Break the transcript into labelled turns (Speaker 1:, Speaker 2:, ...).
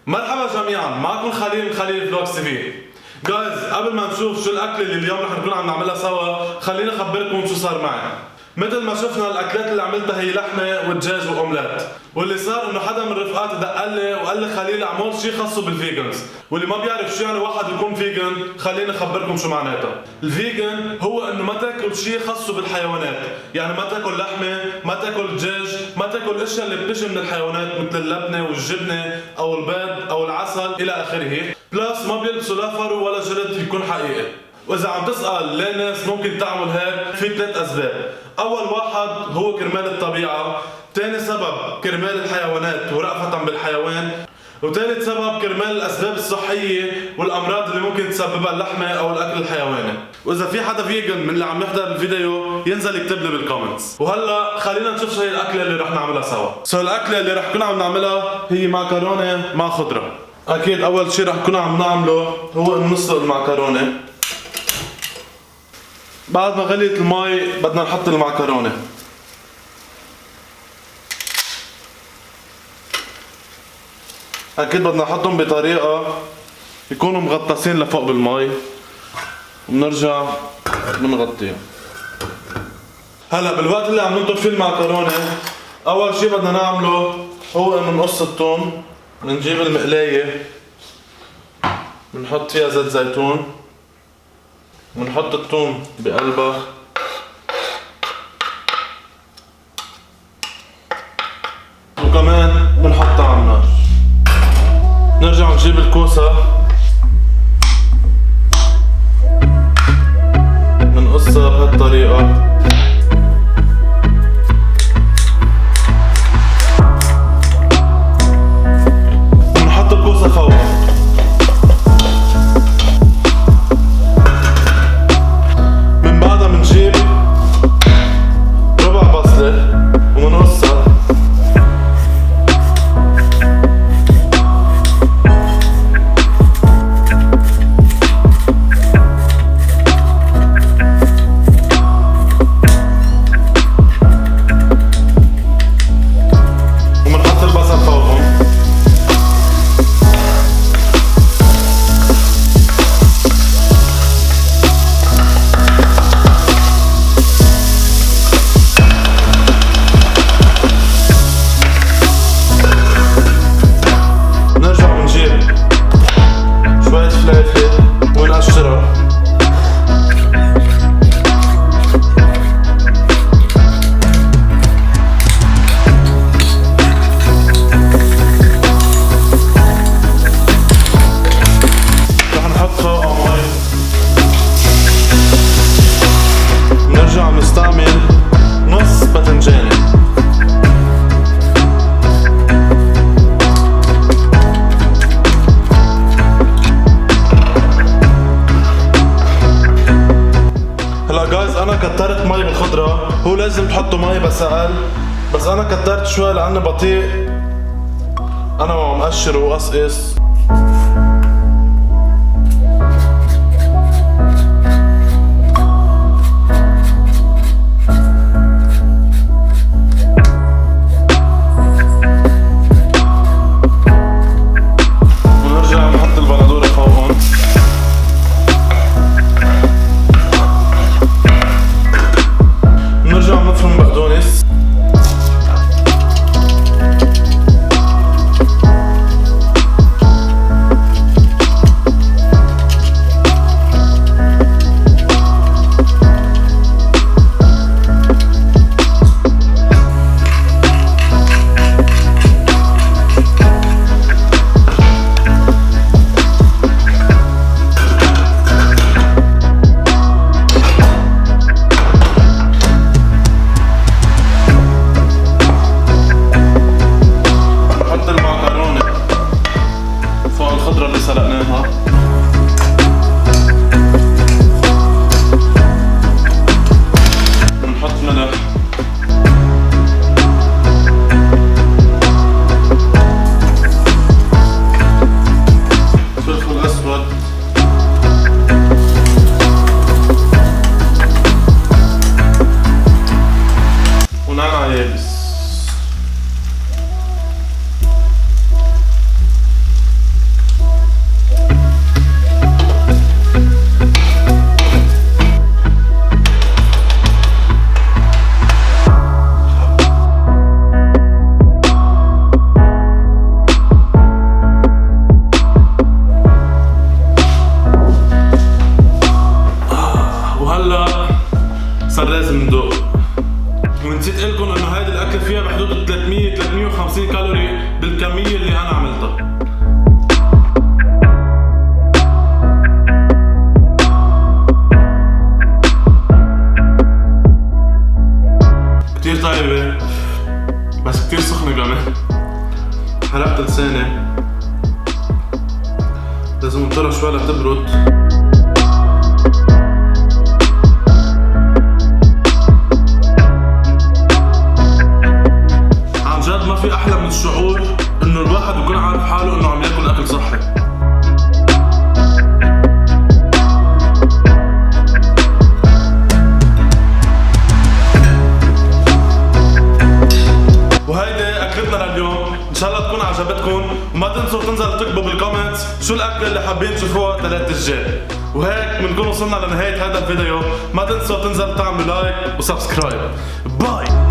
Speaker 1: مرحبا جميعا، معكم خليل فلوكس تي في. جايز، قبل ما نشوف شو الاكله اللي اليوم رح نكون عم نعملها سوا، خليني اخبركم شو صار معي. مثل ما شفنا الاكلات اللي عملتها هي لحمه ودجاج واومليت، واللي صار انه حدا من رفقاتي دق لي وقال لي خليل اعمل شيء خاصه بالفيجنز، واللي ما بيعرف شو يعني واحد يكون فيجن خليني اخبركم شو معناتها. الفيجن هو انه ما تاكل شيء خاصه بالحيوانات، يعني ما تاكل لحمه، ما تاكل دجاج، ما تاكل الاشياء اللي بتجي من الحيوانات مثل اللبنه والجبنه او البيض او العسل الى اخره. بلس ما بيلبسوا لا فرو ولا جلد يكون حقيقي. واذا عم تسأل ليه الناس ممكن تعمل هيك، في 3 اسباب. اول واحد هو كرمال الطبيعة، ثاني سبب كرمال الحيوانات ورأفة بالحيوان، وثالث سبب كرمال الاسباب الصحية والامراض اللي ممكن تسببها اللحمة او الاكل الحيواني. واذا في حدا فيجن من اللي عم يحضر الفيديو ينزل يكتب لي بالكومنتس. وهلا خلينا نشوف شو هي الاكلة اللي رح نعملها سوا. الاكلة اللي رح نكون عم نعملها هي معكرونة مع خضرة. اكيد اول شيء رح نكون عم نعمله هو نسلق المعكرونة. بعد ما غليت المي بدنا نحط المعكرونة. اكيد بدنا نحطهم بطريقة يكونوا مغطسين لفوق بالمي، وبنرجع بنغطيهم. هلا بالوقت اللي عم ننطر فيه المعكرونة، اول شي بدنا نعمله هو انه نقص الثوم. بنجيب المقلاية بنحط فيها زيت زيتون، بنحط الثوم بقلبها، وكمان بنحطها على النار. نرجع نجيب الكوسة بنقصها بهالطريقة، بنحط الكوسة فوق. بنجيب ربع بصلة وبنقصها، وبنحط البصل فوقهم. نستعمل نص باذنجانة. هلا جايز، انا كترت مي بالخضرة. هو لازم تحطوا مي بس اقل، بس انا كترت شوي لانه بطيء انا وعم اقشر وقصقص. ننطرها شوي لتبرد. عن جد ما في احلى من الشعور انه الواحد يكون عارف حاله انه عم ياكل اكل صحي. وهيدي اكلتنا لليوم، ان شاء الله تكون عجبتكم، وما تنسوا تنزلوا تكتبوا بالكومنتس شو الاكله اللي حابين تشوفوها تلات الجاي. وهيك بنكون وصلنا لنهايه هذا الفيديو، ما تنسوا تنزلوا تعملوا لايك وسبسكرايب. باي.